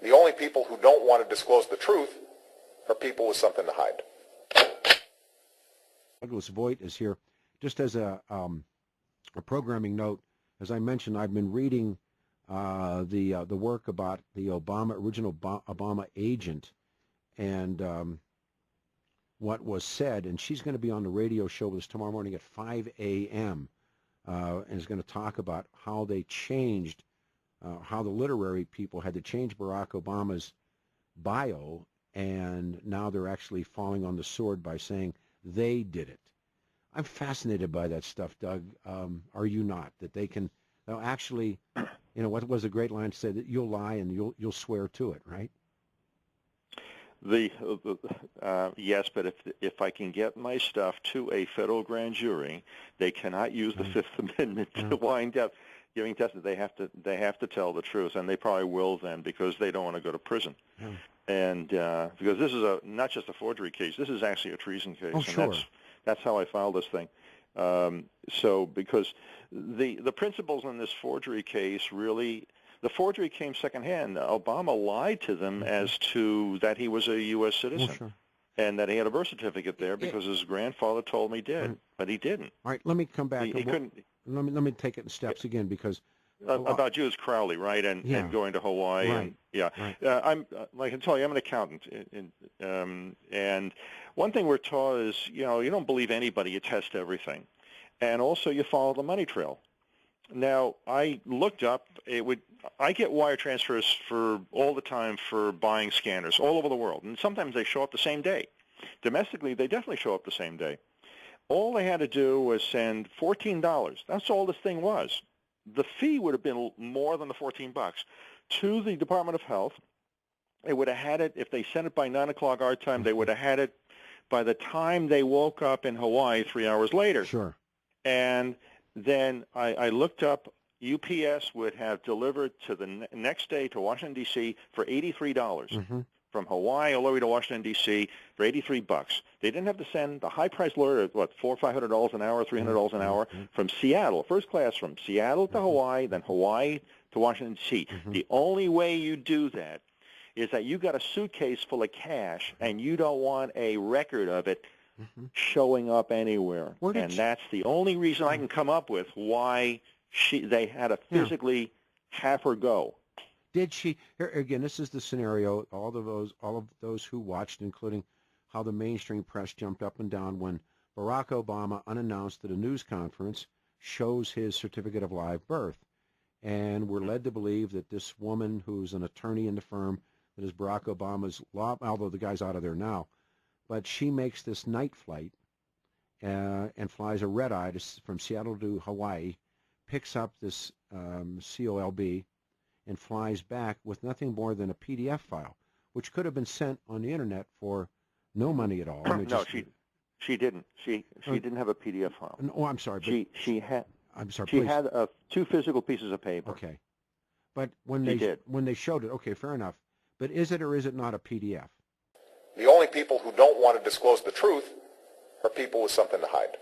The only people who don't want to disclose the truth are people with something to hide. Douglas Voigt is here. Just as a programming note, as I mentioned, I've been reading the work about the original Obama agent, and what was said. And she's going to be on the radio show with us tomorrow morning at 5 a.m. And is going to talk about how they changed, how the literary people had to change Barack Obama's bio, and now they're actually falling on the sword by saying they did it. I'm fascinated by that stuff, Doug. Are you not? That they can actually, what was a great line to say, that you'll lie and you'll swear to it, right? Yes, but if I can get my stuff to a federal grand jury, they cannot use the Fifth Amendment to wind up giving testimony. They have to tell the truth, and they probably will then, because they don't want to go to prison. And because this is not just a forgery case, this is actually a treason case. Oh, sure. And that's how I filed this thing. So because the principles in this forgery case really, the forgery came secondhand. Obama lied to them as to that he was a U.S. citizen. Oh, sure. And that he had a birth certificate there because his grandfather told me he did, but he didn't. All right, let me come back. He couldn't. Let me take it in steps again, because about you is Crowley, right? And going to Hawaii. Right. And, Right. I'm like I tell you, I'm an accountant, and one thing we're taught is you don't believe anybody, you test everything, and also you follow the money trail. Now I looked up. I get wire transfers for all the time for buying scanners all over the world, and sometimes they show up the same day. Domestically, they definitely show up the same day. All they had to do was send $14. That's all this thing was. The fee would have been more than the $14 to the Department of Health. They would have had it if they sent it by 9 o'clock our time. They would have had it by the time they woke up in Hawaii 3 hours later. Sure. And then I looked up. UPS would have delivered to the next day to Washington, D.C. for $83. From Hawaii all the way to Washington, D.C. for $83. They didn't have to send the high-priced lawyer at, $400 or $500 an hour, $300 an hour from Seattle, first class from Seattle to Hawaii, then Hawaii to Washington, D.C. The only way you do that is that you got a suitcase full of cash and you don't want a record of it showing up anywhere. And that's the only reason I can come up with why they had to physically have her go. Did she? Here again, this is the scenario. All of those who watched, including how the mainstream press jumped up and down when Barack Obama, unannounced at a news conference, shows his certificate of live birth, and we're led to believe that this woman, who's an attorney in the firm that is Barack Obama's law, although the guy's out of there now, but she makes this night flight and flies a red-eye from Seattle to Hawaii, picks up this COLB, and flies back with nothing more than a PDF file, which could have been sent on the internet for no money at all. No, she didn't. She didn't have a PDF file. Oh, I'm sorry. She had. I'm sorry. She please. had two physical pieces of paper. Okay, but when they showed it, okay, fair enough. But is it or is it not a PDF? The only people who don't want to disclose the truth are people with something to hide.